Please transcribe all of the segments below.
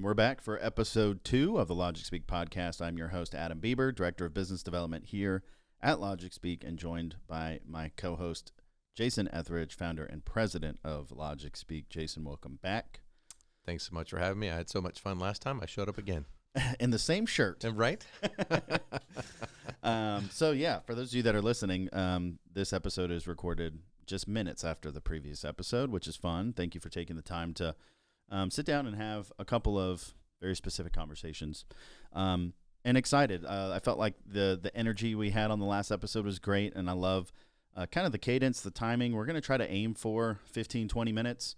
We're back for episode 2 of the Logic Speak podcast. I'm your host, Adam Bieber, Director of Business Development here at Logic Speak, and joined by my co-host, Jason Etheridge, founder and president of Logic Speak. Jason, welcome back. Thanks so much for having me. I had so much fun last time. I showed up again. In the same shirt. Right? So, yeah, for those of you that are listening, this episode is recorded just minutes after the previous episode, which is fun. Thank you for taking the time to sit down and have a couple of very specific conversations. And excited. I felt like the energy we had on the last episode was great, and I love kind of the cadence, the timing. We're going to try to aim for 15, 20 minutes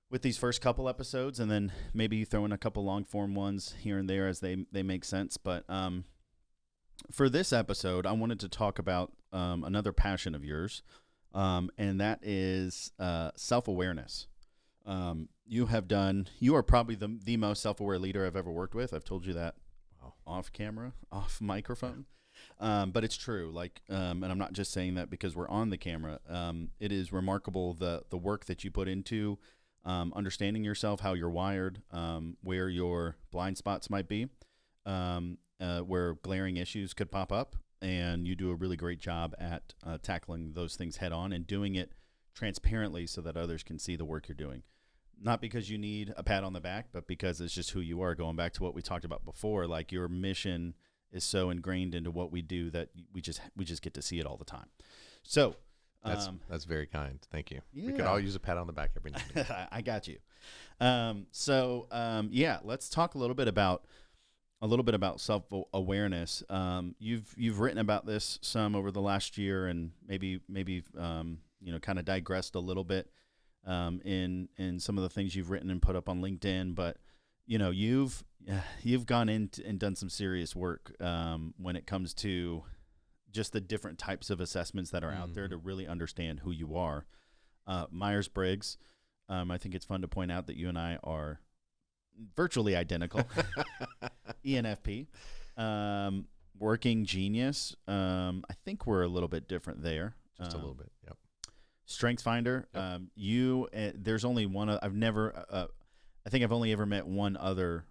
with these first couple episodes, and then maybe throw in a couple long-form ones here and there as they make sense. But for this episode, I wanted to talk about another passion of yours, and that is self-awareness. You are probably the most self-aware leader I've ever worked with. I've told you that off camera, off microphone. But it's true. And I'm not just saying that because we're on the camera. It is remarkable the work that you put into understanding yourself, how you're wired, where your blind spots might be, where glaring issues could pop up, and you do a really great job at tackling those things head on and doing it transparently so that others can see the work you're doing. Not because you need a pat on the back, but because it's just who you are. Going back to what we talked about before, like your mission is so ingrained into what we do that we just get to see it all the time. So that's very kind. Thank you. Yeah. We could all use a pat on the back every now and then. I got you. Let's talk a little bit about self-awareness. You've written about this some over the last year, and maybe kind of digressed a little bit in some of the things you've written and put up on LinkedIn. But you've gone in and done some serious work when it comes to just the different types of assessments that are out there to really understand who you are. Myers-Briggs. I think it's fun to point out that you and I are virtually identical. ENFP. Working Genius. I think we're a little bit different there. Just a little bit. Yep. StrengthsFinder. Yep. There's only one. I think I've only ever met one other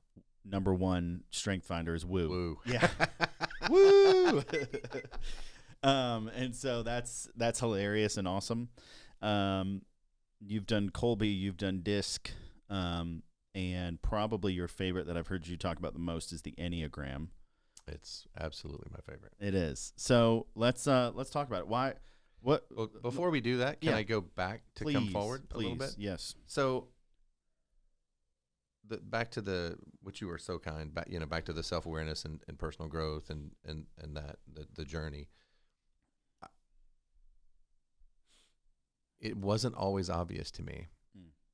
number one StrengthsFinder is Woo. Woo. Yeah. Woo. And so that's hilarious and awesome. You've done Colby, you've done DISC, and probably your favorite that I've heard you talk about the most is the Enneagram. It's absolutely my favorite. It is. So let's talk about it. Why? What? Well, before we do that, can I go back to come forward a little bit? Yes. So back to which you were so kind, back to the self-awareness and personal growth and that the journey. It wasn't always obvious to me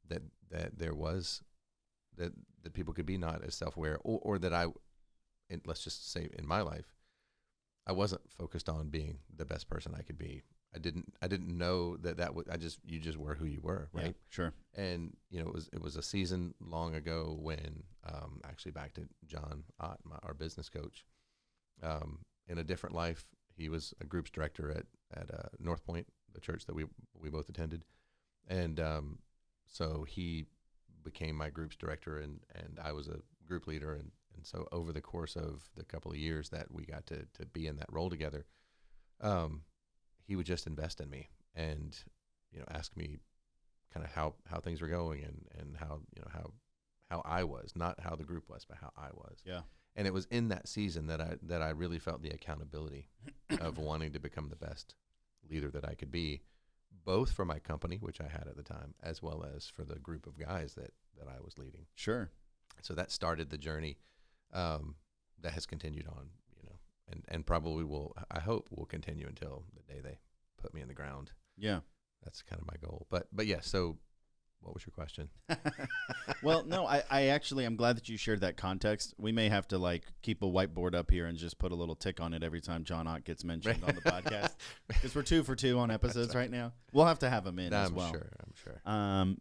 that there was that people could be not as self-aware, or that let's just say in my life, I wasn't focused on being the best person I could be. I didn't know that was you just were who you were, right? Yeah, sure. And it was a season long ago when actually back to John Ott, our business coach, in a different life, he was a groups director at North Point, the church that we both attended, and so he became my groups director, and I was a group leader, and so over the course of the couple of years that we got to be in that role together, he would just invest in me and ask me kind of how things were going and how I was, not how the group was, but how I was. Yeah. And it was in that season that I really felt the accountability of wanting to become the best leader that I could be, both for my company, which I had at the time, as well as for the group of guys that I was leading. Sure. So that started the journey that has continued on, and probably I hope will continue until the day they put me in the ground. Yeah. That's kind of my goal. But yeah, so what was your question? Well, no, I'm glad that you shared that context. We may have to keep a whiteboard up here and just put a little tick on it every time John Ott gets mentioned on the podcast, because we're 2 for 2 on episodes right now. We'll have to have him in as well. I'm sure.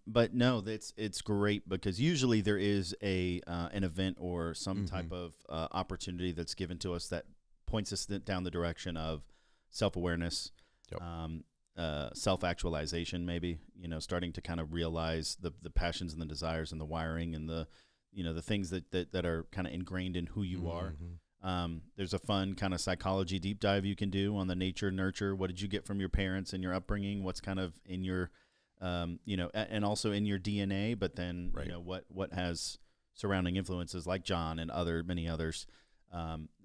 But no, it's great, because usually there is an event or some type of opportunity that's given to us that points us down the direction of self-awareness. Yep. Self-actualization, maybe, starting to kind of realize the passions and the desires and the wiring and the the things that are kind of ingrained in who you are. There's a fun kind of psychology deep dive you can do on the nature nurture. What did you get from your parents and your upbringing? What's kind of in your, and also in your DNA, but then, what has surrounding influences like John and many others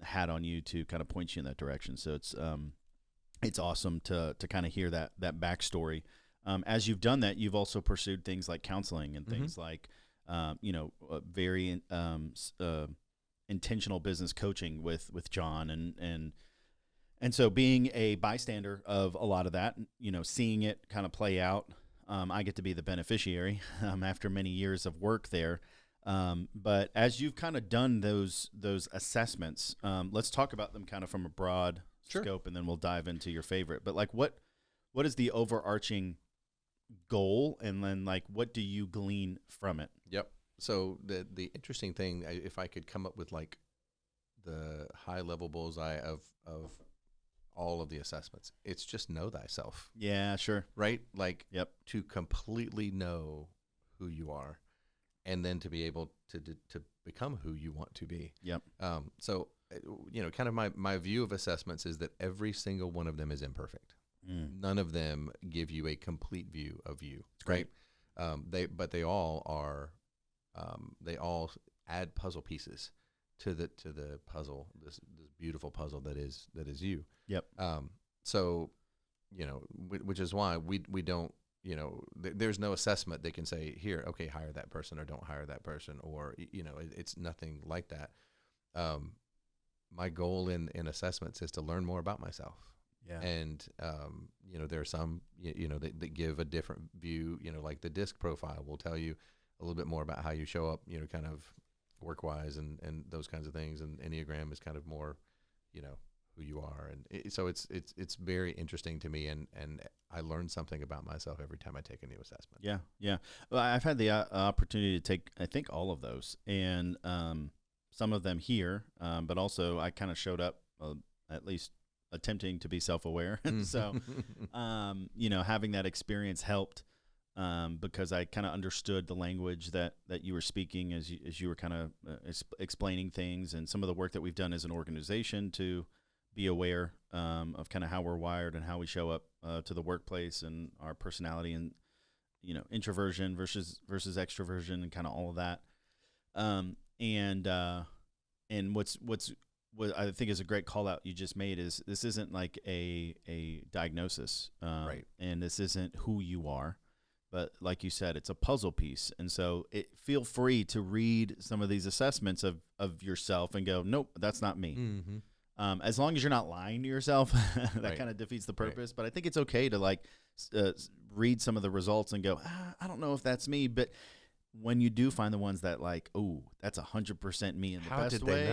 had on you to kind of point you in that direction. So it's awesome to kind of hear that backstory. As you've done that, you've also pursued things like counseling and things like, very intentional business coaching with John and so being a bystander of a lot of that, seeing it kind of play out, I get to be the beneficiary after many years of work there. But as you've kind of done those assessments, let's talk about them kind of from a broad scope, and then we'll dive into your favorite. But like, what is the overarching goal, and then like, what do you glean from it? Yep. So the interesting thing, if I could come up with like the high level bullseye of all of the assessments, it's just know thyself. Yeah, sure. Right? Like, yep. To completely know who you are, and then to be able to become who you want to be. Yep. So, kind of my view of assessments is that every single one of them is imperfect. None of them give you a complete view of you. It's great. They all are, they all add puzzle pieces to the puzzle, this beautiful puzzle that is you. Yep. So, which is why we don't, there's no assessment that can say, here, okay, hire that person or don't hire that person, or, it's nothing like that. My goal in assessments is to learn more about myself. Yeah. And, there are some, that give a different view, like the DISC profile will tell you a little bit more about how you show up, kind of work-wise and those kinds of things. And Enneagram is kind of more, who you are. And so it's very interesting to me. And I learn something about myself every time I take a new assessment. Yeah. Yeah. Well, I've had the opportunity to take, I think, all of those, and some of them here, but also I kind of showed up at least attempting to be self-aware. And so, having that experience helped because I kind of understood the language that you were speaking as you were kind of explaining things, and some of the work that we've done as an organization to be aware of kind of how we're wired and how we show up to the workplace and our personality and, introversion versus extroversion and kind of all of that. And what I think is a great call out you just made is this isn't like a diagnosis, right? And this isn't who you are, but like you said, it's a puzzle piece. And so feel free to read some of these assessments of yourself and go, nope, that's not me. Mm-hmm. As long as you're not lying to yourself, that right. kind of defeats the purpose. Right. But I think it's okay to like read some of the results and go, I don't know if that's me, but when you do find the ones that like, oh, that's 100% me in the best way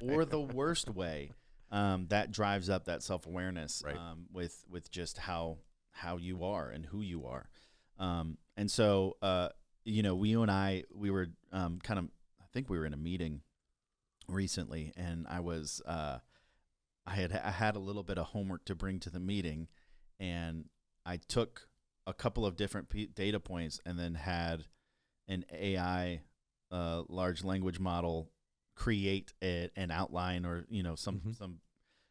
or the worst way, that drives up that self-awareness, right. With just how you are and who you are. And so, you and I, we were I think we were in a meeting recently, and I was, I had a little bit of homework to bring to the meeting, and I took a couple of different data points and then had an AI large language model create an outline or some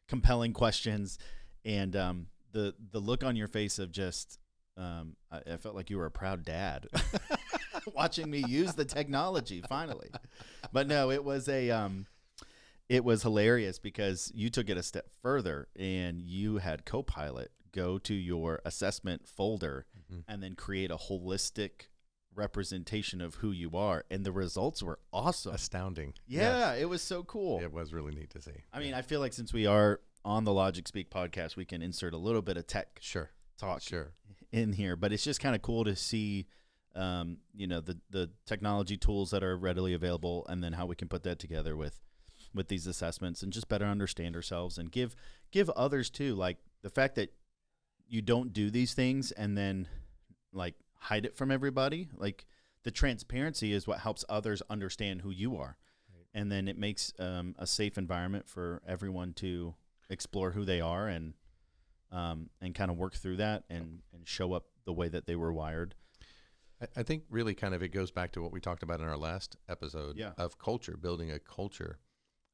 compelling questions, and the look on your face of just I felt like you were a proud dad watching me use the technology finally. But no, it was hilarious because you took it a step further and you had Copilot go to your assessment folder and then create a holistic representation of who you are, and the results were awesome. Astounding. Yeah, It was so cool. It was really neat to see. I mean, I feel like since we are on the Logic Speak podcast, we can insert a little bit of tech talk in here, but it's just kind of cool to see the technology tools that are readily available, and then how we can put that together with these assessments and just better understand ourselves and give others too, like the fact that you don't do these things and then like hide it from everybody. Like the transparency is what helps others understand who you are. Right. And then it makes a safe environment for everyone to explore who they are and kind of work through that and show up the way that they were wired. I think really kind of it goes back to what we talked about in our last episode of culture, building a culture.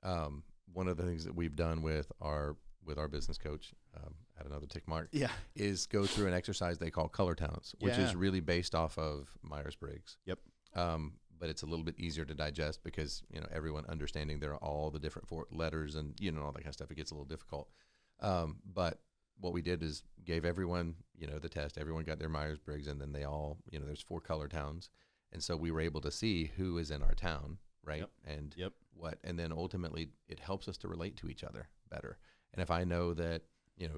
One of the things that we've done with our business coach, at another tick mark, is go through an exercise they call color towns, which is really based off of Myers-Briggs. Yep. But it's a little bit easier to digest because, everyone understanding there are all the different four letters and, all that kind of stuff. It gets a little difficult. But what we did is gave everyone, the test. Everyone got their Myers-Briggs, and then they all, there's 4 color towns. And so we were able to see who is in our town, right? Yep. And and then ultimately it helps us to relate to each other better. And if I know that,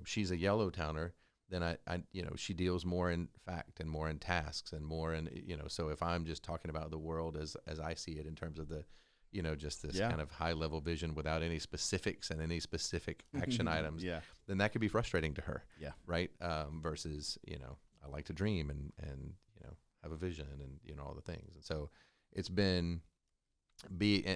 she's a yellow towner, then I she deals more in fact and more in tasks and more in, so if I'm just talking about the world as I see it in terms of the, just this kind of high level vision without any specifics and any specific action items, then that could be frustrating to her. Yeah. Right. Versus, I like to dream and, have a vision and, all the things. And so it's been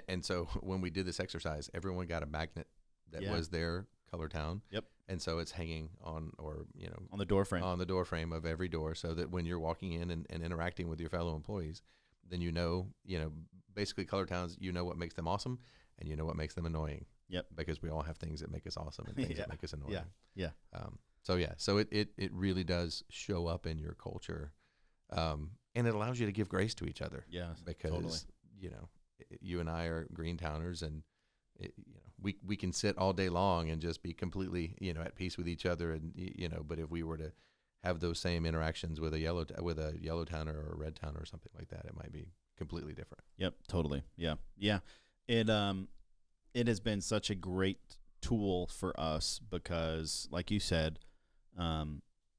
and so when we did this exercise, everyone got a magnet that was their color town. Yep. And so it's hanging on, or, on the door frame. On the door frame of every door, so that when you're walking in and interacting with your fellow employees, then basically color towns, what makes them awesome and what makes them annoying. Yep. Because we all have things that make us awesome and things that make us annoying. Yeah. So it really does show up in your culture. And it allows you to give grace to each other. Yeah. Because, totally. You and I are green towners, and we can sit all day long and just be completely, at peace with each other. And, but if we were to have those same interactions with a yellow towner or a red towner or something like that, it might be completely different. Yep. Totally. Yeah. Yeah. It has been such a great tool for us because, like you said,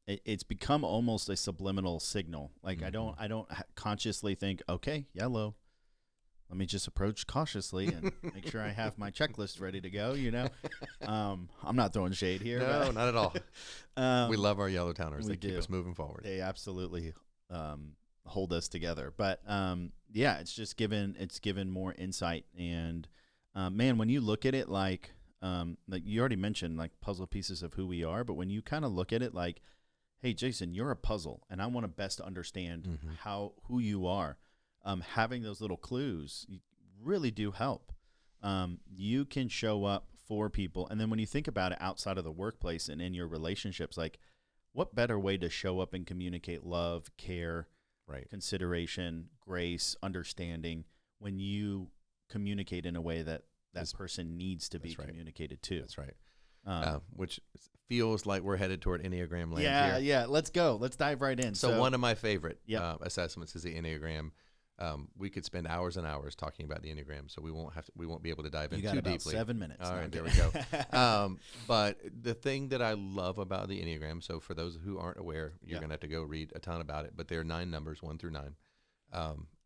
it's become almost a subliminal signal. Like I don't consciously think, okay, yellow, let me just approach cautiously and make sure I have my checklist ready to go. I'm not throwing shade here. No, not at all. We love our yellow towners. They keep us moving forward. They absolutely hold us together. But it's just given more insight. And man, when you look at it like you already mentioned, like puzzle pieces of who we are, but when you kind of look at it like, hey, Jason, you're a puzzle, and I want to best understand who you are. Having those little clues really do help. You can show up for people. And then when you think about it outside of the workplace and in your relationships, like what better way to show up and communicate love, care, consideration, grace, understanding when you communicate in a way that person needs to be communicated to. That's right. Which feels like we're headed toward Enneagram land here. Yeah. Let's go. Let's dive right in. So one of my favorite assessments is the Enneagram. We could spend hours and hours talking about the Enneagram, so we won't be able to dive in too deeply. 7 minutes. All right, there we go. But the thing that I love about the Enneagram, so for those who aren't aware, you're going to have to go read a ton about it, but there are 9 numbers, 1 through 9.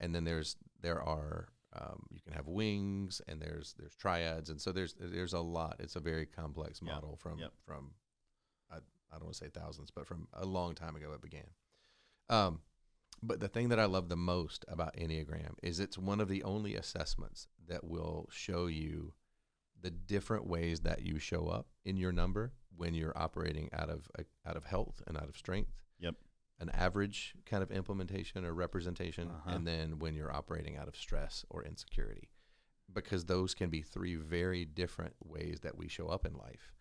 And then there are you can have wings, and there's triads, and so there's a lot. It's a very complex model from I don't want to say thousands, but from a long time ago it began. But the thing that I love the most about Enneagram is it's one of the only assessments that will show you the different ways that you show up in your number when you're operating out of health and out of strength. Yep. An average kind of implementation or representation, and then when you're operating out of stress or insecurity, because those can be 3 very different ways that we show up in life.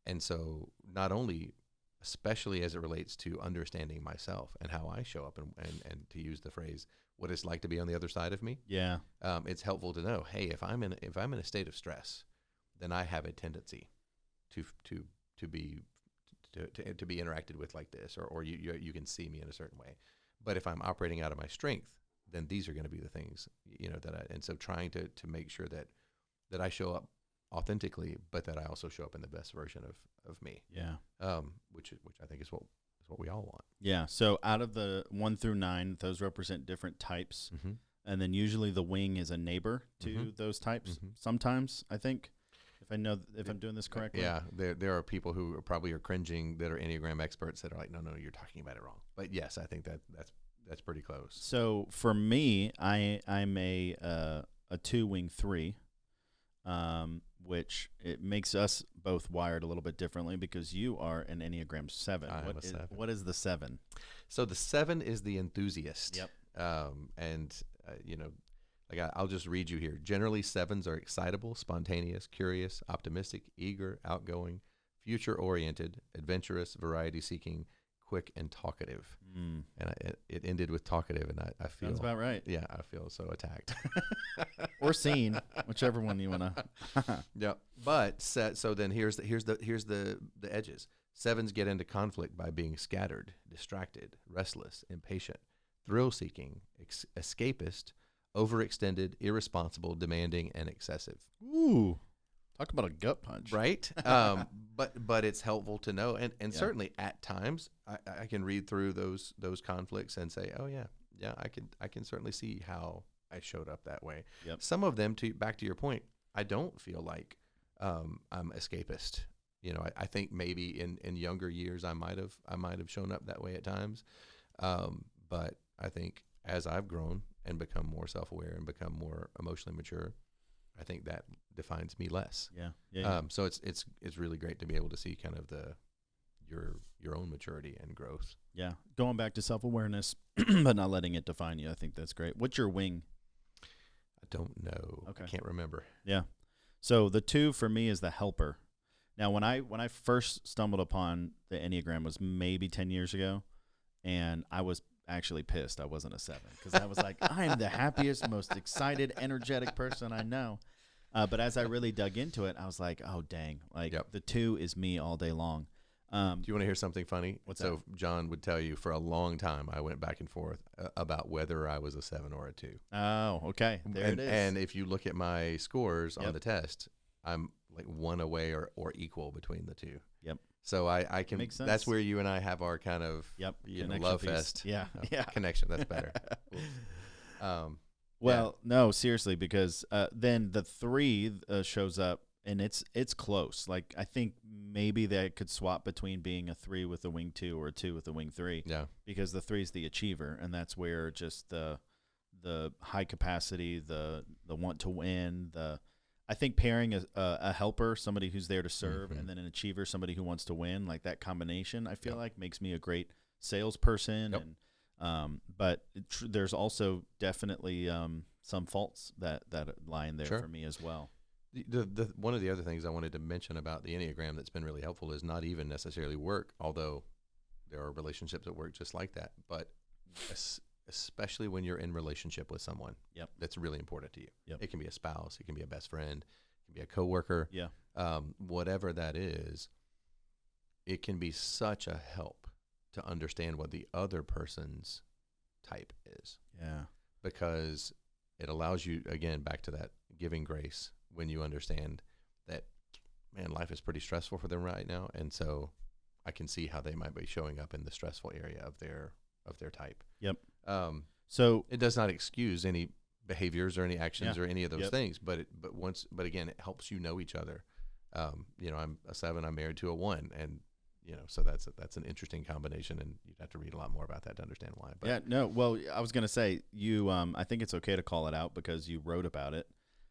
And so not only, especially as it relates to understanding myself and how I show up and to use the phrase, what it's like to be on the other side of me. Yeah. It's helpful to know, hey, if I'm in a state of stress, then I have a tendency to be interacted with like this, or you can see me in a certain way. But if I'm operating out of my strength, then these are going to be the things, and so trying to make sure that I show up authentically, but that I also show up in the best version of me. Yeah. Which I think is what we all want. Yeah. So out of the 1 through 9, those represent different types. And then usually the wing is a neighbor to those types. Sometimes, I think, if I'm doing this correctly. Yeah. There are people who probably are cringing that are Enneagram experts that are like, no, you're talking about it wrong. But yes, I think that's pretty close. So for me, I'm a 2-wing 3. Which it makes us both wired a little bit differently because you are an Enneagram 7. I am a 7. What is the 7? So the 7 is the enthusiast. Yep. You know, like I'll just read you here. Generally, 7s are excitable, spontaneous, curious, optimistic, eager, outgoing, future-oriented, adventurous, variety-seeking, quick, and talkative. And it ended with talkative, and I feel Sounds about right. Yeah, I feel so attacked. Or seen, whichever one you want to. Yeah, but so then here's the edges. 7s get into conflict by being scattered, distracted, restless, impatient, thrill-seeking, escapist, overextended, irresponsible, demanding, and excessive. Ooh, talk about a gut punch, Right? But it's helpful to know, and certainly at times I can read through those conflicts and say, oh yeah, I can certainly see how I showed up that way. Yep. Some of them, back to your point, I don't feel like I'm escapist. You know, I think maybe in younger years I might have shown up that way at times, but I think as I've grown and become more self-aware and become more emotionally mature, I think that defines me less. Yeah. So it's really great to be able to see kind of your own maturity and growth. Yeah, going back to self-awareness, but not letting it define you. I think that's great. What's your wing? I don't know. Okay. I can't remember. Yeah. So the 2 for me is the helper. Now, when I first stumbled upon the Enneagram was maybe 10 years ago, and I was actually pissed I wasn't a 7 because I was like, I am the happiest, most excited, energetic person I know. But as I really dug into it, I was like, oh, dang. Like, the 2 is me all day long. Do you want to hear something funny? What's so that? John would tell you for a long time I went back and forth about whether I was a 7 or a 2. Oh, okay. There it is. And if you look at my scores on Yep. the test, I'm like 1 away or equal between the 2. Yep. So I can. Makes sense. That's where you and I have our kind of Connection love piece. fest. Yeah. Yeah. Connection. That's better. Well, no, seriously, because then the 3 shows up, and it's close. Like, I think maybe they could swap between being a 3 with a wing 2 or a 2 with a wing 3. Yeah. Because the 3 is the achiever, and that's where just the high capacity, the want to win, I think pairing a helper, somebody who's there to serve, and then an achiever, somebody who wants to win, like that combination, I feel like makes me a great salesperson. Yep. And but there's also definitely some faults that lie in there Sure. for me as well. The one of the other things I wanted to mention about the Enneagram that's been really helpful is not even necessarily work, although there are relationships that work just like that, but especially when you're in relationship with someone that's really important to you. Yep. It can be a spouse, it can be a best friend, it can be a coworker. Yeah. Whatever that is, it can be such a help to understand what the other person's type is. Yeah. Because it allows you, again, back to that giving grace when you understand that, man, life is pretty stressful for them right now. And so I can see how they might be showing up in the stressful area of their type. Yep. So it does not excuse any behaviors or any actions or any of those Yep. things, but again, it helps you know each other. I'm a 7, I'm married to a 1, and so that's an interesting combination, and you'd have to read a lot more about that to understand why. But Yeah, no, well, I was going to say, you, I think it's okay to call it out because you wrote about it.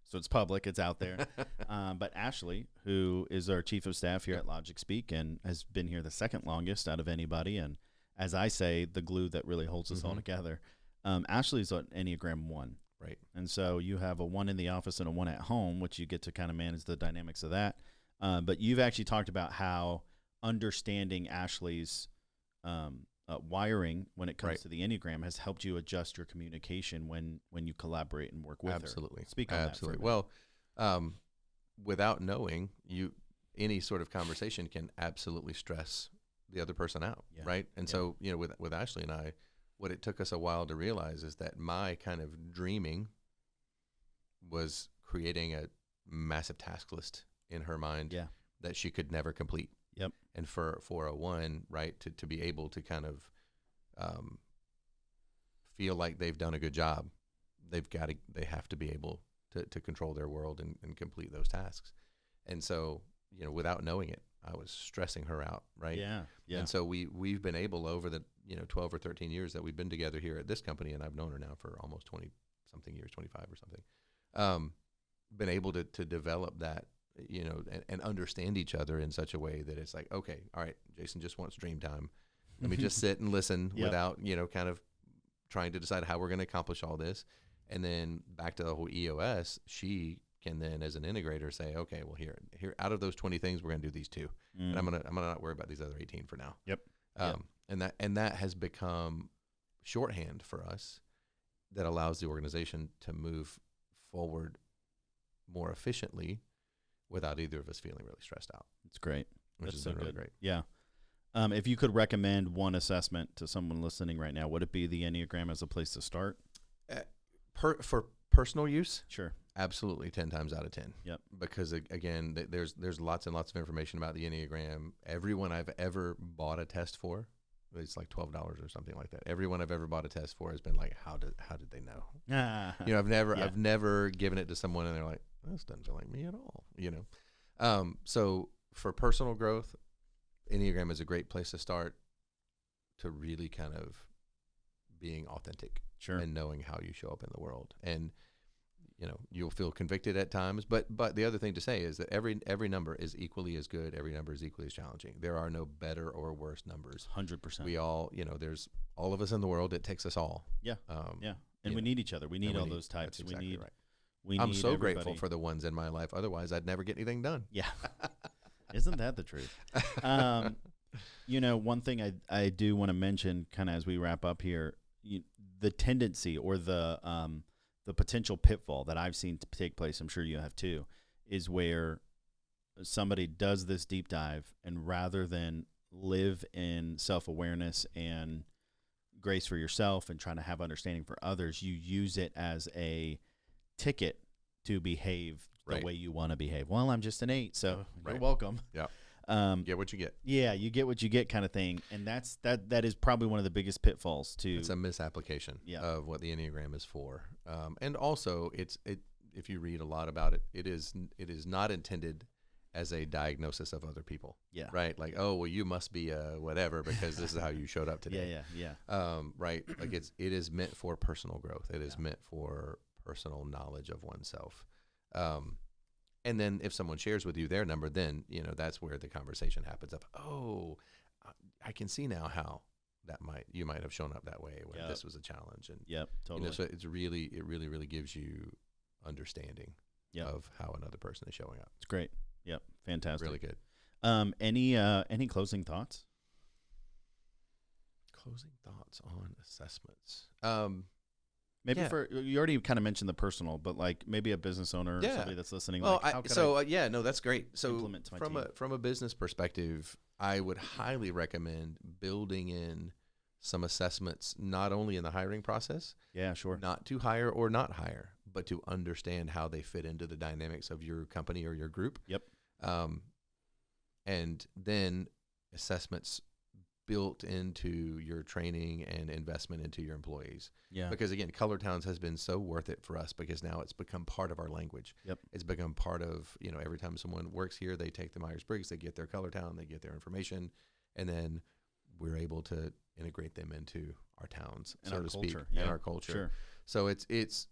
So it's public, it's out there. But Ashley, who is our chief of staff here at Logic Speak and has been here the second longest out of anybody, and as I say, the glue that really holds us all together, Ashley's an Enneagram 1. Right. And so you have a 1 in the office and a 1 at home, which you get to kind of manage the dynamics of that. But you've actually talked about how understanding Ashley's wiring when it comes to the Enneagram has helped you adjust your communication when you collaborate and work with her. Absolutely. Speak on that for a minute. Well, without knowing, any sort of conversation can absolutely stress the other person out, right? And so, with Ashley and I, what it took us a while to realize is that my kind of dreaming was creating a massive task list in her mind that she could never complete. Yep. And for a 1, right, to be able to kind of feel like they've done a good job, they have to be able to control their world and complete those tasks. And so, without knowing it, I was stressing her out, right? Yeah. And so we've been able over the 12 or 13 years that we've been together here at this company, and I've known her now for almost 20 something years, 25 or something. Been able to develop that, and understand each other in such a way that it's like, okay, all right, Jason just wants dream time. Let me just sit and listen without, kind of trying to decide how we're going to accomplish all this. And then back to the whole EOS, she can then, as an integrator, say, okay, well, here, out of those 20 things, we're going to do these 2, and I'm gonna not worry about these other 18 for now. Yep. And that has become shorthand for us that allows the organization to move forward more efficiently without either of us feeling really stressed out. It's great. Which That's has so been really good. great. Yeah. If you could recommend one assessment to someone listening right now, would it be the Enneagram as a place to start? For personal use, Sure. absolutely 10 times out of 10. Yep. Because again, there's lots and lots of information about the Enneagram. Everyone I've ever bought a test for, it's like $12 or something like that. Everyone I've ever bought a test for has been like, how did they know? I've never given it to someone and they're like, this doesn't feel like me at all. So for personal growth, Enneagram is a great place to start, to really kind of being authentic. Sure. And knowing how you show up in the world. And you'll feel convicted at times, but the other thing to say is that every number is equally as good, every number is equally as challenging. There are no better or worse numbers. 100%. We all, there's all of us in the world. It takes us all. Yeah. And we need each other. We need all those types. That's exactly right. I'm so everybody. grateful for the ones in my life. Otherwise, I'd never get anything done. Yeah. Isn't that the truth? One thing I do want to mention kind of as we wrap up here, the tendency or the potential pitfall that I've seen take place, I'm sure you have too, is where somebody does this deep dive and rather than live in self-awareness and grace for yourself and trying to have understanding for others, you use it as a ticket to behave the way you want to behave. Well, I'm just an 8, so you're welcome. Yeah. Get what you get. Yeah, you get what you get kind of thing. And that is probably one of the biggest pitfalls too. It's a misapplication of what the Enneagram is for. And also if you read a lot about it, it is not intended as a diagnosis of other people. Yeah. Right? Like, oh, well, you must be a whatever because this is how you showed up today. Yeah. Right. Like it is meant for personal growth. It is meant for personal knowledge of oneself. And then if someone shares with you their number, then, that's where the conversation happens of, oh, I can see now how you might have shown up that way when this was a challenge. And, totally. So it really gives you understanding of how another person is showing up. It's great. Yep. Fantastic. Really good. Any closing thoughts? Closing thoughts on assessments. Maybe you already kind of mentioned the personal, but like maybe a business owner or somebody that's listening. Well, like, that's great. So from from a business perspective, I would highly recommend building in some assessments, not only in the hiring process. Yeah, sure. Not to hire or not hire, but to understand how they fit into the dynamics of your company or your group. Yep. And then assessments built into your training and investment into your employees. Yeah. Because again, Color Towns has been so worth it for us because now it's become part of our language. Yep. It's become part of, every time someone works here, they take the Myers-Briggs, they get their Color Town, they get their information, and then we're able to integrate them into our towns, and so our to culture. speak, and our culture. Sure. So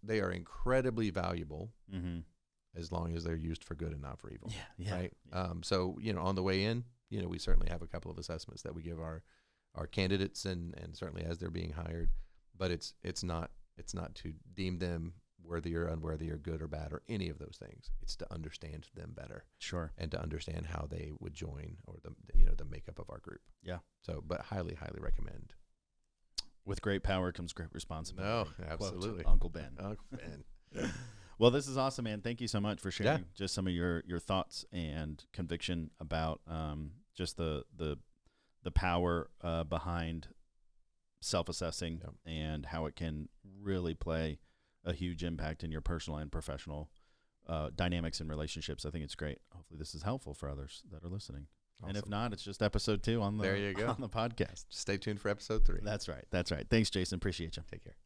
they are incredibly valuable mm-hmm. as long as they're used for good and not for evil. Yeah. Right. So, on the way in, we certainly have a couple of assessments that we give our candidates and certainly as they're being hired, but it's not to deem them worthy or unworthy or good or bad or any of those things. It's to understand them better. Sure. And to understand how they would join or the makeup of our group. Yeah. So, but highly, highly recommend. With great power comes great responsibility. No, absolutely. Quote, Uncle Ben. Uncle Ben. Well, this is awesome, man. Thank you so much for sharing just some of your thoughts and conviction about just the power behind self-assessing and how it can really play a huge impact in your personal and professional dynamics and relationships. I think it's great. Hopefully this is helpful for others that are listening. Awesome. And if not, it's just episode 2 on the there you go. on the podcast. Stay tuned for episode 3. That's right. Thanks, Jason. Appreciate you. Take care.